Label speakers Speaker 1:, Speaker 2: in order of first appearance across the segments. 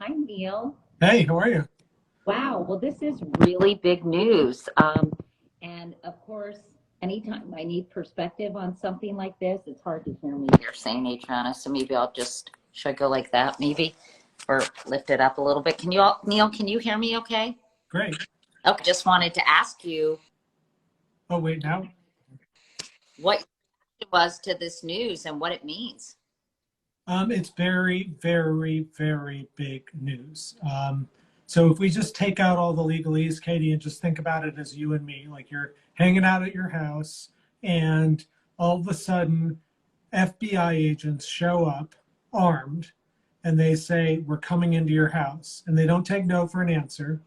Speaker 1: Hi, Neil.
Speaker 2: Hey, how are you?
Speaker 1: Wow, well, this is really big news. And of course, anytime I need perspective on something like this, it's hard to hear me here saying Adriana. So maybe should I go like that, maybe? Or lift it up a little bit. Neil, can you hear me okay?
Speaker 2: Great.
Speaker 1: Okay, just wanted to ask you
Speaker 2: Oh, wait, now?
Speaker 1: what it was to this news and what it means.
Speaker 2: It's very, very, very big news. So if we just take out all the legalese, Katie, and just think about it as you and me, like you're hanging out at your house, and all of a sudden, FBI agents show up armed, and they say, "We're coming into your house," and they don't take no for an answer,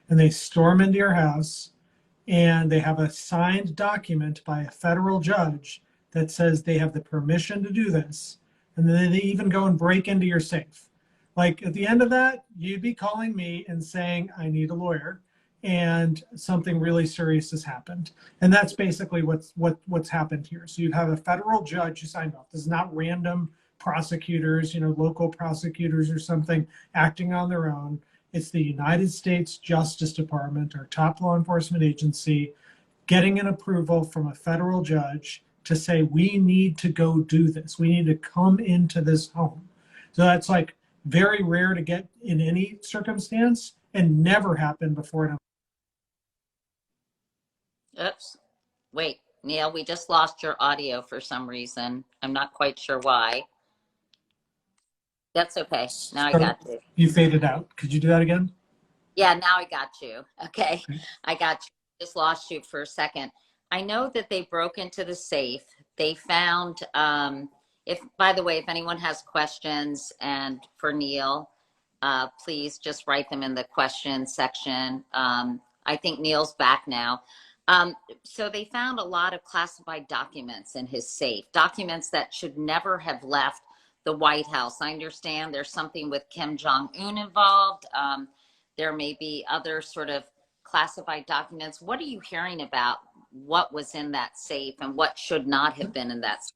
Speaker 2: and they storm into your house, and they have a signed document by a federal judge that says they have the permission to do this. And then they even go and break into your safe. Like at the end of that, you'd be calling me and saying, I need a lawyer and something really serious has happened. And that's basically what's happened here. So you have a federal judge who signed off. This is not random prosecutors, local prosecutors or something acting on their own. It's the United States Justice Department, our top law enforcement agency, getting an approval from a federal judge to say, we need to go do this. We need to come into this home. So that's like very rare to get in any circumstance and never happened before.
Speaker 1: Oops. Wait, Neil, we just lost your audio for some reason. I'm not quite sure why. That's okay. Now I
Speaker 2: So
Speaker 1: got you.
Speaker 2: you faded out. Could you do that again?
Speaker 1: Yeah, now I got you. Okay.
Speaker 2: Okay.
Speaker 1: I got you. Just lost you for a second. I know that they broke into the safe. They found, if, by the way, if anyone has questions and for Neil, please just write them in the question section. I think Neil's back now. Um, so they found a lot of classified documents in his safe, documents that should never have left the White House. I understand there's something with Kim Jong-un involved. There may be other sort of classified documents. What are you hearing about what was in that safe and what should not have been in that safe?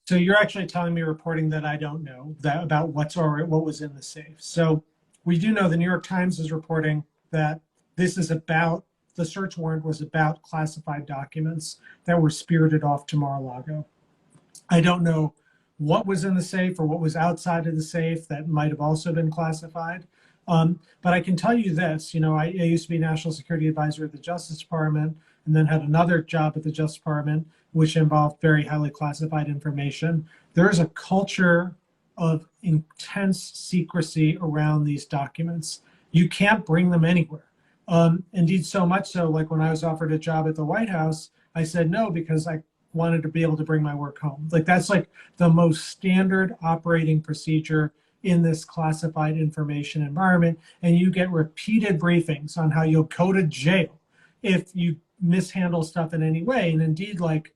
Speaker 2: So you're actually telling me reporting that I don't know that about what was in the safe. So we do know the New York Times is reporting that this is about the search warrant was about classified documents that were spirited off to Mar-a-Lago. I don't know what was in the safe or what was outside of the safe that might have also been classified. But I can tell you this, I used to be National Security Advisor at the Justice Department and then had another job at the Justice Department, which involved very highly classified information. There is a culture of intense secrecy around these documents. You can't bring them anywhere. Indeed, so much so, like when I was offered a job at the White House, I said no because I wanted to be able to bring my work home. Like that's like the most standard operating procedure in this classified information environment. And you get repeated briefings on how you'll go to jail if you mishandle stuff in any way. And indeed, like,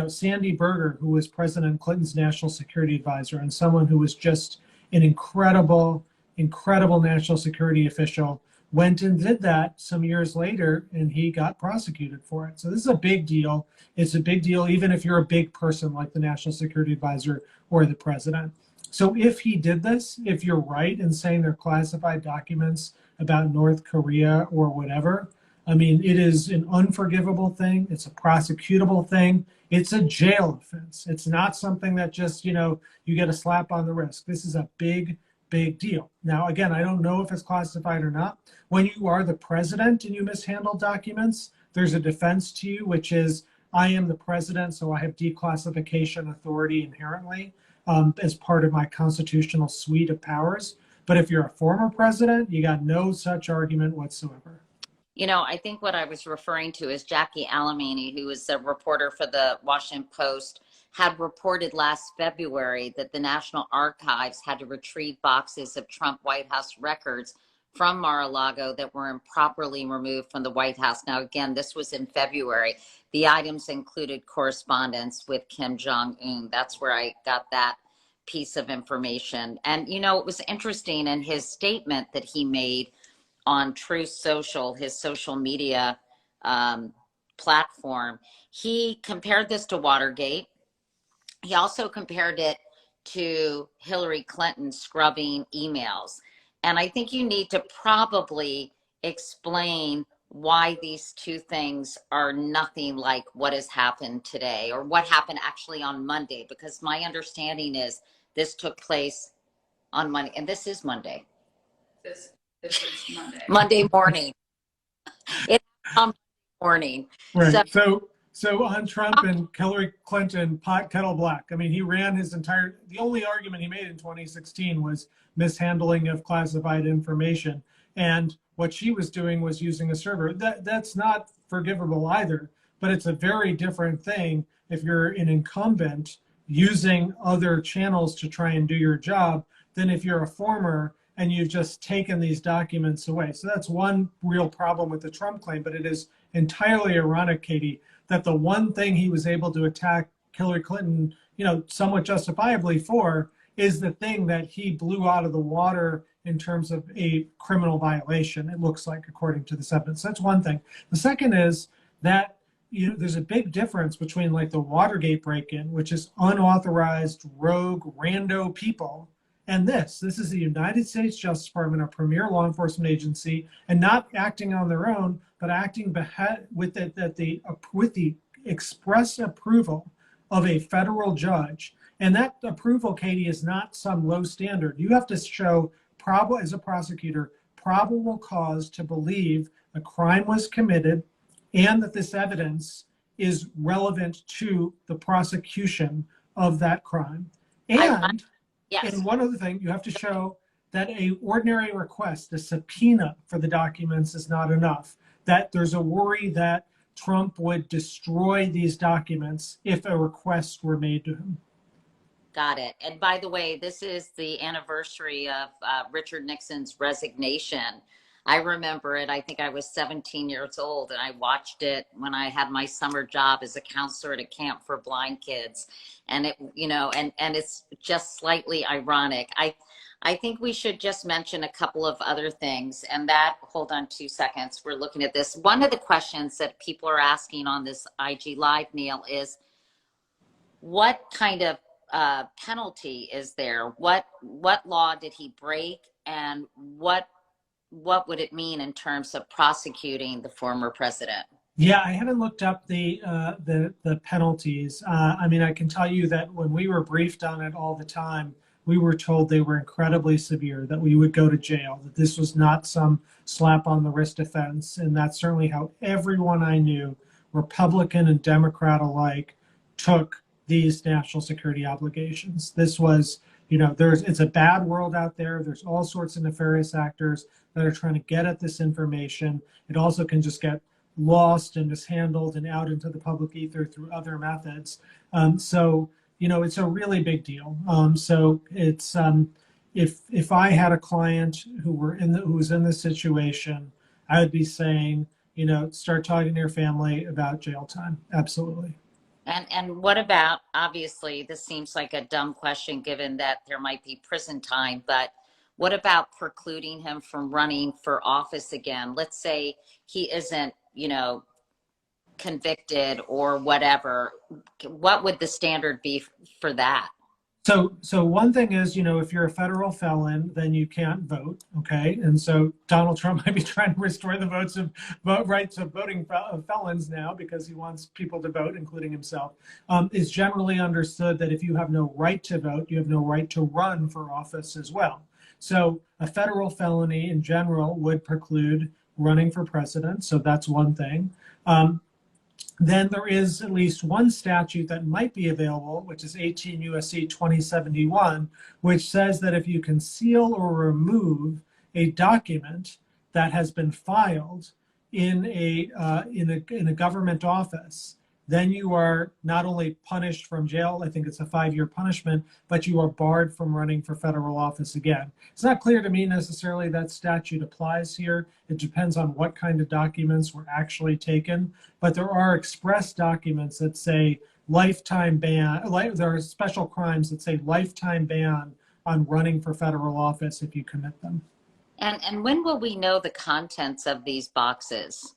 Speaker 2: Sandy Berger, who was President Clinton's national security advisor and someone who was just an incredible, incredible national security official, went and did that some years later and he got prosecuted for it. So this is a big deal. It's a big deal, even if you're a big person like the national security advisor or the president. So if he did this, if you're right in saying they're classified documents about North Korea or whatever, I mean, it is an unforgivable thing. It's a prosecutable thing. It's a jail offense. It's not something that just, you get a slap on the wrist. This is a big, big deal. Now, again, I don't know if it's classified or not. When you are the president and you mishandle documents, there's a defense to you, which is I am the president, so I have declassification authority inherently as part of my constitutional suite of powers. But if you're a former president, you got no such argument whatsoever.
Speaker 1: I think what I was referring to is Jackie Alamany, who is a reporter for the Washington Post, had reported last February that the National Archives had to retrieve boxes of Trump White House records from Mar-a-Lago that were improperly removed from the White House. Now, again, this was in February. The items included correspondence with Kim Jong-un. That's where I got that piece of information. And, it was interesting in his statement that he made on Truth Social, his social media platform. He compared this to Watergate. He also compared it to Hillary Clinton scrubbing emails. And I think you need to probably explain why these two things are nothing like what has happened today or what happened actually on Monday, because my understanding is this took place on Monday, and this is Monday. This is Monday. Monday morning. It's on morning. So
Speaker 2: Right. So on Trump and Hillary Clinton, pot kettle black. I mean, he ran his entire, the only argument he made in 2016 was mishandling of classified information. And what she was doing was using a server. That's not forgivable either, but it's a very different thing if you're an incumbent using other channels to try and do your job than if you're a former and you've just taken these documents away. So that's one real problem with the Trump claim, but it is entirely ironic, Katie, that the one thing he was able to attack Hillary Clinton, somewhat justifiably for, is the thing that he blew out of the water in terms of a criminal violation, it looks like, according to this evidence. That's one thing. The second is that there's a big difference between like the Watergate break-in, which is unauthorized, rogue, rando people, and this is the United States Justice Department, a premier law enforcement agency, and not acting on their own, but acting with the express approval of a federal judge. And that approval, Katie, is not some low standard. You have to show, as a prosecutor, probable cause to believe a crime was committed and that this evidence is relevant to the prosecution of that crime. And
Speaker 1: yes.
Speaker 2: And one other thing, you have to show that a ordinary request, a subpoena for the documents is not enough, that there's a worry that Trump would destroy these documents if a request were made to him.
Speaker 1: Got it. And by the way, this is the anniversary of Richard Nixon's resignation. I remember it. I think I was 17 years old, and I watched it when I had my summer job as a counselor at a camp for blind kids. And it, and it's just slightly ironic. I think we should just mention a couple of other things, and that, hold on 2 seconds. We're looking at this. One of the questions that people are asking on this IG Live, Neal, is what kind of penalty is there? What law did he break, and what would it mean in terms of prosecuting the former president?
Speaker 2: Yeah, I haven't looked up the penalties. I mean, I can tell you that when we were briefed on it all the time, we were told they were incredibly severe, that we would go to jail, that this was not some slap on the wrist offense. And that's certainly how everyone I knew, Republican and Democrat alike, took these national security obligations. This was, it's a bad world out there. There's all sorts of nefarious actors that are trying to get at this information. It also can just get lost and mishandled and out into the public ether through other methods. So it's a really big deal. So it's if I had a client who was in this situation, I would be saying, start talking to your family about jail time. Absolutely.
Speaker 1: And what about, obviously, this seems like a dumb question given that there might be prison time, but what about precluding him from running for office again? Let's say he isn't, convicted or whatever. What would the standard be for that?
Speaker 2: So one thing is, if you're a federal felon, then you can't vote, okay? And so Donald Trump might be trying to restore the rights of voting felons now because he wants people to vote, including himself. It's generally understood that if you have no right to vote, you have no right to run for office as well. So a federal felony in general would preclude running for president. So that's one thing. Then there is at least one statute that might be available, which is 18 U.S.C. 2071, which says that if you conceal or remove a document that has been filed in a government office, then you are not only punished from jail, I think it's a 5-year punishment, but you are barred from running for federal office again. It's not clear to me necessarily that statute applies here. It depends on what kind of documents were actually taken, but there are express documents that say lifetime ban, there are special crimes that say lifetime ban on running for federal office if you commit them.
Speaker 1: And when will we know the contents of these boxes?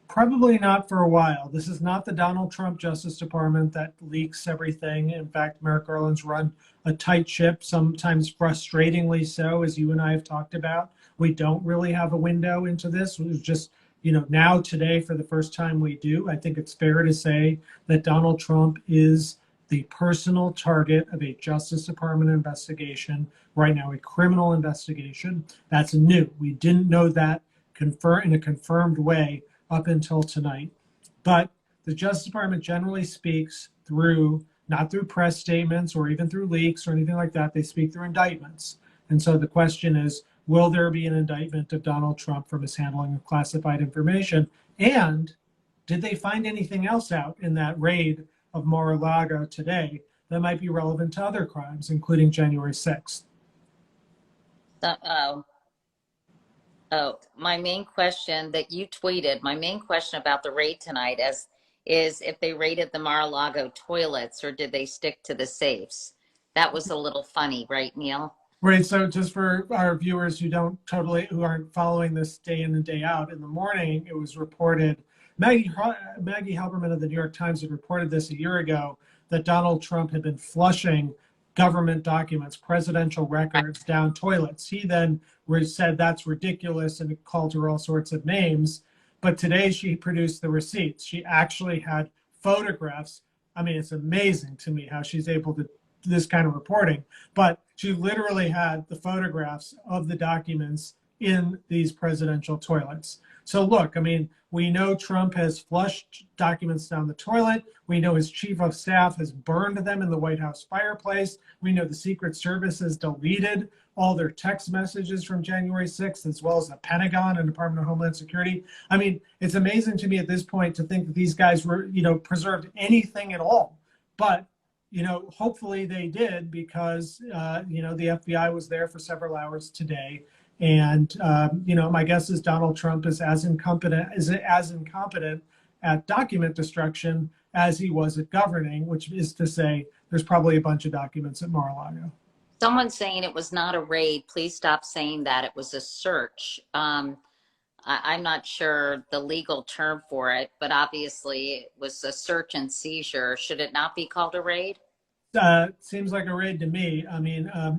Speaker 2: Probably not for a while. This is not the Donald Trump Justice Department that leaks everything. In fact, Merrick Garland's run a tight ship, sometimes frustratingly so, as you and I have talked about. We don't really have a window into this. It was just, now today, for the first time, we do. I think it's fair to say that Donald Trump is the personal target of a Justice Department investigation right now, a criminal investigation. That's new. We didn't know that in a confirmed way up until tonight. But the Justice Department generally speaks through, not through press statements or even through leaks or anything like that. They speak through indictments. And so the question is, will there be an indictment of Donald Trump for mishandling of classified information? And did they find anything else out in that raid of Mar-a-Lago today that might be relevant to other crimes, including January 6th?
Speaker 1: Oh, my main question that you tweeted, my main question about the raid tonight is if they raided the Mar-a-Lago toilets or did they stick to the safes? That was a little funny, right, Neal?
Speaker 2: Right. So just for our viewers who aren't following this day in and day out, in the morning, it was reported, Maggie Halberman of the New York Times had reported this a year ago, that Donald Trump had been flushing government documents, presidential records down toilets. He then said that's ridiculous and called her all sorts of names. But today she produced the receipts. She actually had photographs. I mean, it's amazing to me how she's able to do this kind of reporting, but she literally had the photographs of the documents in these presidential toilets. So look, I mean, we know Trump has flushed documents down the toilet. We know his chief of staff has burned them in the White House fireplace. We know the Secret Service has deleted all their text messages from January 6th, as well as the Pentagon and Department of Homeland Security. I mean, it's amazing to me at this point to think that these guys were, preserved anything at all. But hopefully they did because, the FBI was there for several hours today. And, my guess is Donald Trump is as incompetent at document destruction as he was at governing, which is to say there's probably a bunch of documents at Mar-a-Lago.
Speaker 1: Someone's saying it was not a raid. Please stop saying that. It was a search. I'm not sure the legal term for it, but obviously it was a search and seizure. Should it not be called a raid?
Speaker 2: Seems like a raid to me. I mean, I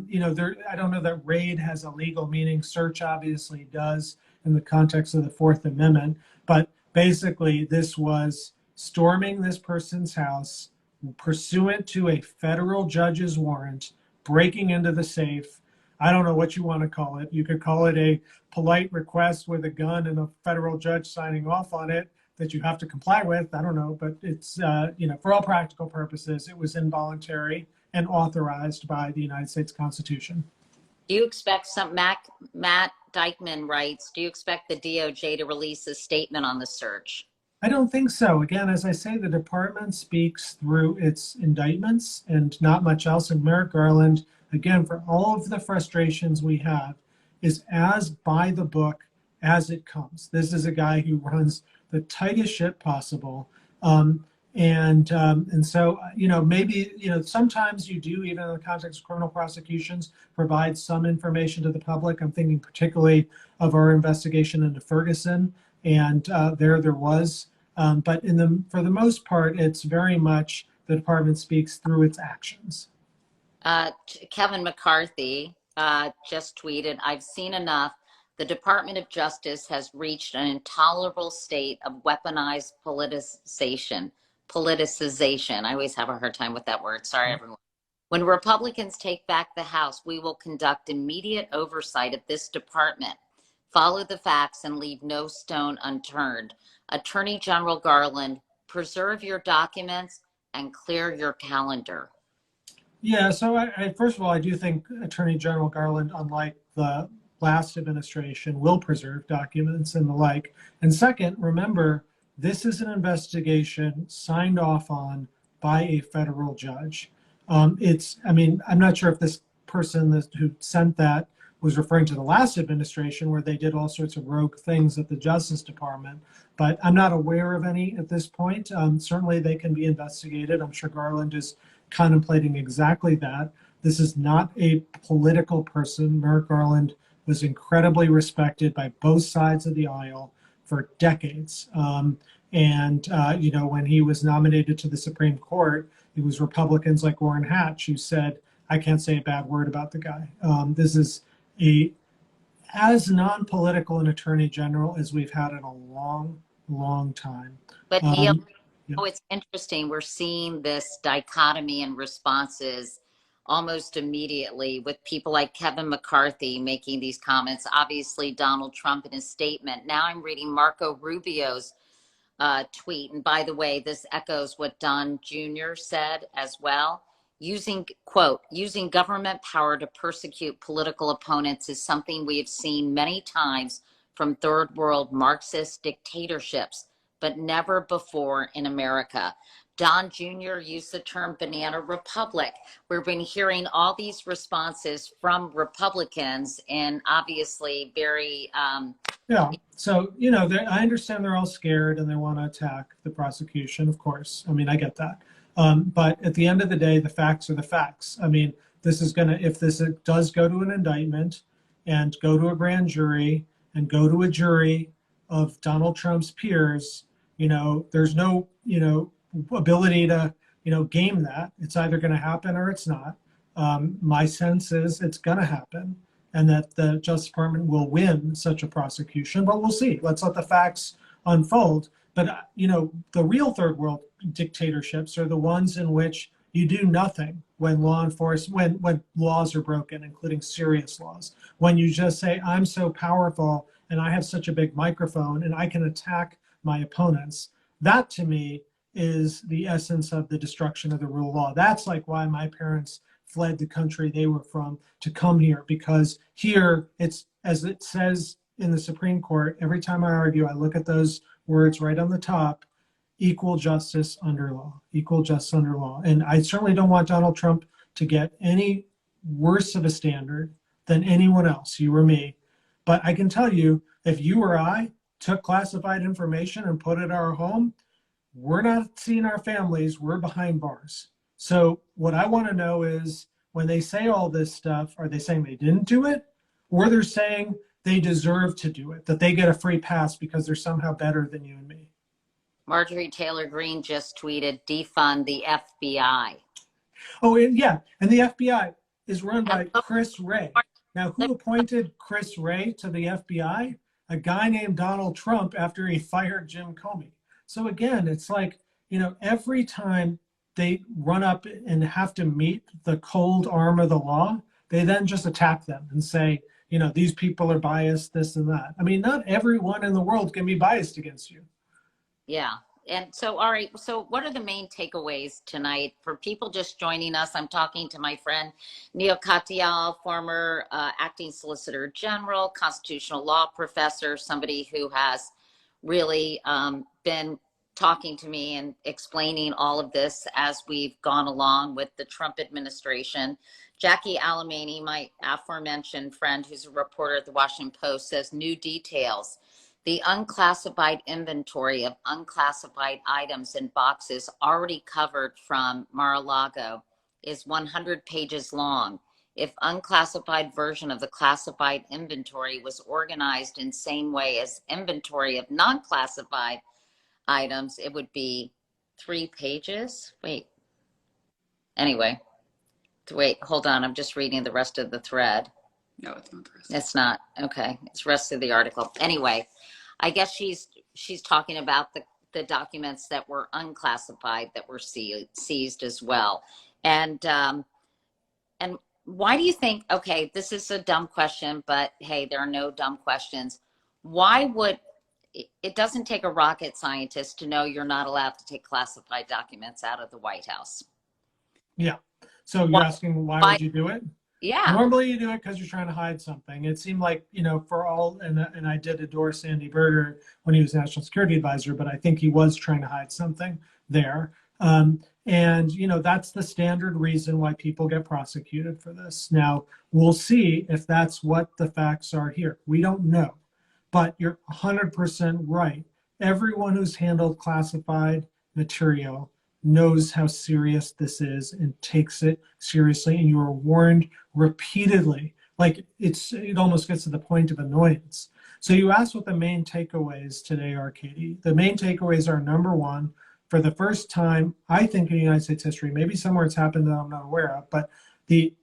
Speaker 2: don't know that raid has a legal meaning. Search obviously does in the context of the Fourth Amendment. But basically, this was storming this person's house pursuant to a federal judge's warrant, breaking into the safe. I don't know what you want to call it. You could call it a polite request with a gun and a federal judge signing off on it that you have to comply with. I don't know, but it's, for all practical purposes, it was involuntary and authorized by the United States Constitution.
Speaker 1: Do you expect Matt Dykman writes, do you expect the DOJ to release a statement on the search?
Speaker 2: I don't think so. Again, as I say, the department speaks through its indictments and not much else. And Merrick Garland, again, for all of the frustrations we have, is as by the book as it comes. This is a guy who runs the tightest ship possible. And so, maybe, sometimes you do, even in the context of criminal prosecutions, provide some information to the public. I'm thinking particularly of our investigation into Ferguson. And there was, but for the most part, it's very much the department speaks through its actions.
Speaker 1: Kevin McCarthy just tweeted, I've seen enough. The Department of Justice has reached an intolerable state of weaponized politicization. I always have a hard time with that word. Sorry, everyone. When Republicans take back the House, we will conduct immediate oversight of this department, follow the facts, and leave no stone unturned. Attorney General Garland, preserve your documents and clear your calendar.
Speaker 2: Yeah, so I first of all, I do think Attorney General Garland, unlike the last administration, will preserve documents and the like. And second, remember, this is an investigation signed off on by a federal judge. I'm not sure if this person who sent that was referring to the last administration where they did all sorts of rogue things at the Justice Department, but I'm not aware of any at this point. Certainly they can be investigated. I'm sure Garland is contemplating exactly that. This is not a political person. Merrick Garland was incredibly respected by both sides of the aisle for decades. When he was nominated to the Supreme Court, it was Republicans like Orrin Hatch who said, I can't say a bad word about the guy. This is as non-political an attorney general as we've had in a long, long time.
Speaker 1: But Neal,
Speaker 2: Yeah.
Speaker 1: oh, it's interesting. We're seeing this dichotomy in responses almost immediately with people like Kevin McCarthy making these comments. Obviously, Donald Trump in his statement. Now I'm reading Marco Rubio's tweet. And by the way, this echoes what Don Jr. said as well. Using government power to persecute political opponents is something we have seen many times from third world Marxist dictatorships, but never before in America. Don Jr. used the term banana republic. We've been hearing all these responses from Republicans and obviously very...
Speaker 2: Yeah. So, I understand they're all scared and they want to attack the prosecution, of course. I mean, I get that. But at the end of the day, the facts are the facts. I mean, if this does go to an indictment and go to a grand jury and go to a jury of Donald Trump's peers, there's no, ability to, game that. It's either going to happen or it's not. My sense is it's going to happen and that the Justice Department will win such a prosecution, but we'll see. Let's let the facts unfold. But, the real third world dictatorships are the ones in which you do nothing when when laws are broken, including serious laws. When you just say, I'm so powerful and I have such a big microphone and I can attack my opponents. That to me is the essence of the destruction of the rule of law. That's like why my parents fled the country they were from to come here, because here it's, as it says in the Supreme Court, every time I argue, I look at those words right on the top, equal justice under law, equal justice under law. And I certainly don't want Donald Trump to get any worse of a standard than anyone else, you or me. But I can tell you, if you or I took classified information and put it in our home, we're not seeing our families, we're behind bars. So what I want to know is, when they say all this stuff, are they saying they didn't do it? Or they're saying they deserve to do it, that they get a free pass because they're somehow better than you and me?
Speaker 1: Marjorie Taylor Greene just tweeted, defund the FBI.
Speaker 2: Oh, yeah. And the FBI is run by Chris Wray. Now, who appointed Chris Wray to the FBI? A guy named Donald Trump after he fired Jim Comey. So again, it's like, every time they run up and have to meet the cold arm of the law, they then just attack them and say, these people are biased, this and that. I mean, not everyone in the world can be biased against you.
Speaker 1: Yeah. And so, all right. So what are the main takeaways tonight for people just joining us? I'm talking to my friend, Neal Katyal, former acting solicitor general, constitutional law professor, somebody who has really been talking to me and explaining all of this as we've gone along with the Trump administration. Jackie Alamany, my aforementioned friend who's a reporter at the Washington Post, says new details. The unclassified inventory of unclassified items in boxes already covered from Mar-a-Lago is 100 pages long. If unclassified version of the classified inventory was organized in same way as inventory of non-classified items, it would be 3 pages. Anyway, hold on. I'm just reading the rest of the thread.
Speaker 3: No, it's not the rest.
Speaker 1: It's not. Okay. It's the rest of the article. Anyway, I guess she's talking about the documents that were unclassified that were seized as well. And why do you think, okay, this is a dumb question, but hey, there are no dumb questions. Why would, it doesn't take a rocket scientist to know you're not allowed to take classified documents out of the White House.
Speaker 2: Yeah. So you're asking why would you do it?
Speaker 1: Yeah.
Speaker 2: Normally you do it because you're trying to hide something. It seemed like, for all, and I did adore Sandy Berger when he was National Security Advisor, but I think he was trying to hide something there. And, that's the standard reason why people get prosecuted for this. Now, we'll see if that's what the facts are here. We don't know, but you're 100% right. Everyone who's handled classified material knows how serious this is and takes it seriously. And you are warned repeatedly Like it almost gets to the point of annoyance. So you asked what the main takeaways today are, Katie. The main takeaways are, number one, for the first time, I think, in United States history, maybe somewhere it's happened that I'm not aware of, but the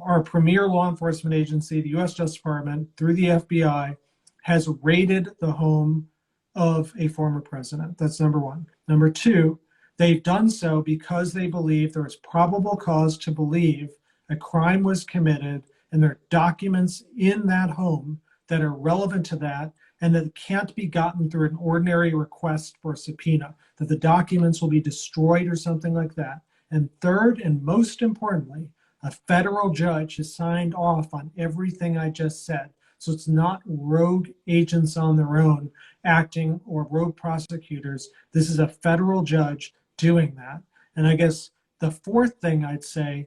Speaker 2: our premier law enforcement agency, the U.S. Justice Department, through the FBI, has raided the home of a former president. That's number one. Number two, they've done so because they believe there is probable cause to believe a crime was committed, and there are documents in that home that are relevant to that and that can't be gotten through an ordinary request for a subpoena, that the documents will be destroyed or something like that. And third, and most importantly, a federal judge has signed off on everything I just said. So it's not rogue agents on their own acting or rogue prosecutors. This is a federal judge doing that. And I guess the fourth thing I'd say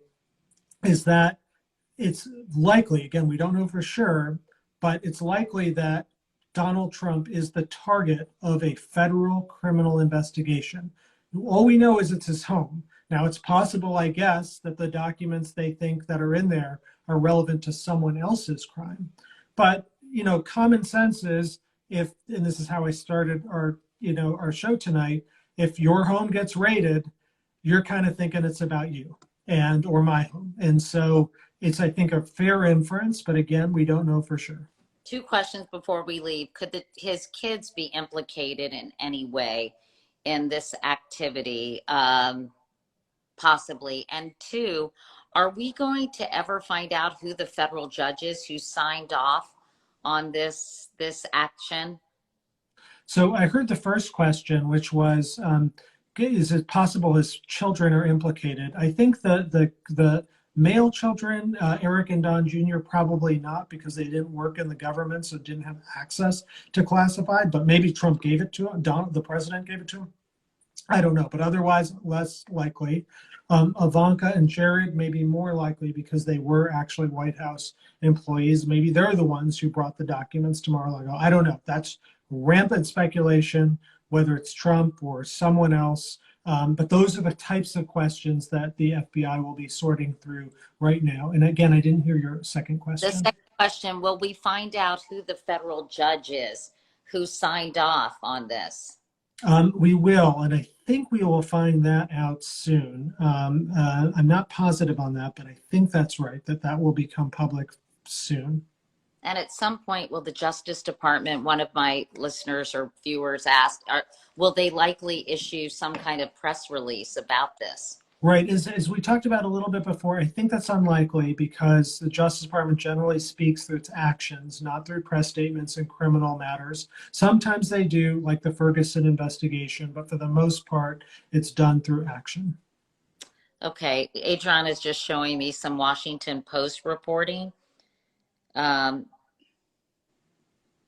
Speaker 2: is that it's likely, again, we don't know for sure, but it's likely that Donald Trump is the target of a federal criminal investigation. All we know is it's his home. Now, it's possible, I guess, that the documents they think that are in there are relevant to someone else's crime. But, common sense is, if, and this is how I started our show tonight, if your home gets raided, you're kind of thinking it's about you or my home. And so it's, I think, a fair inference, but again, we don't know for sure.
Speaker 1: Two questions before we leave. Could his kids be implicated in any way in this activity? Possibly. And two, are we going to ever find out who the federal judge is who signed off on this action?
Speaker 2: So I heard the first question, which was, is it possible his children are implicated? I think the male children, Eric and Don Jr., probably not, because they didn't work in the government, so didn't have access to classified, but maybe Trump gave it to him, the president gave it to him. I don't know, but otherwise less likely. Ivanka and Jared may be more likely because they were actually White House employees. Maybe they're the ones who brought the documents to Mar-a-Lago. I don't know. That's rampant speculation, whether it's Trump or someone else. But those are the types of questions that the FBI will be sorting through right now. And again, I didn't hear your second question.
Speaker 1: The second question, will we find out who the federal judge is who signed off on this?
Speaker 2: We will, and I think we will find that out soon. I'm not positive on that, but I think that's right, that will become public soon.
Speaker 1: And at some point, will the Justice Department, one of my listeners or viewers asked, will they likely issue some kind of press release about this?
Speaker 2: Right. As we talked about a little bit before, I think that's unlikely because the Justice Department generally speaks through its actions, not through press statements in criminal matters. Sometimes they do, like the Ferguson investigation, but for the most part, it's done through action.
Speaker 1: Okay. Adrian is just showing me some Washington Post reporting.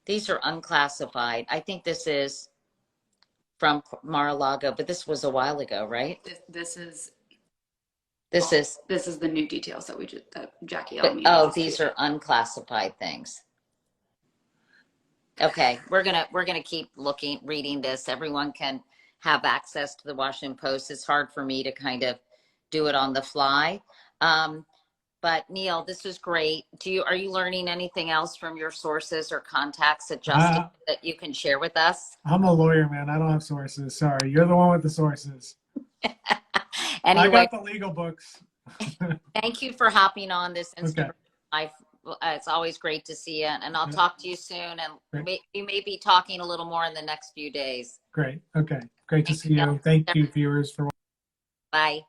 Speaker 1: These are unclassified. I think this is from Mar-a-Lago, but this was a while ago, right?
Speaker 3: This is the new details that Jackie L.
Speaker 1: Oh, these are unclassified things. Okay, we're gonna keep reading this. Everyone can have access to the Washington Post. It's hard for me to kind of do it on the fly. But Neal, this is great. Are you learning anything else from your sources or contacts at Justice that you can share with us?
Speaker 2: I'm a lawyer, man. I don't have sources. Sorry, you're the one with the sources.
Speaker 1: Anyway,
Speaker 2: I got the legal books.
Speaker 1: Thank you for hopping on this Instagram
Speaker 2: Okay.
Speaker 1: Live. It's always great to see you, and I'll talk to you soon. And we may be talking a little more in the next few days.
Speaker 2: Great. Okay. Great to see you. Thank you, viewers, for watching.
Speaker 1: Bye.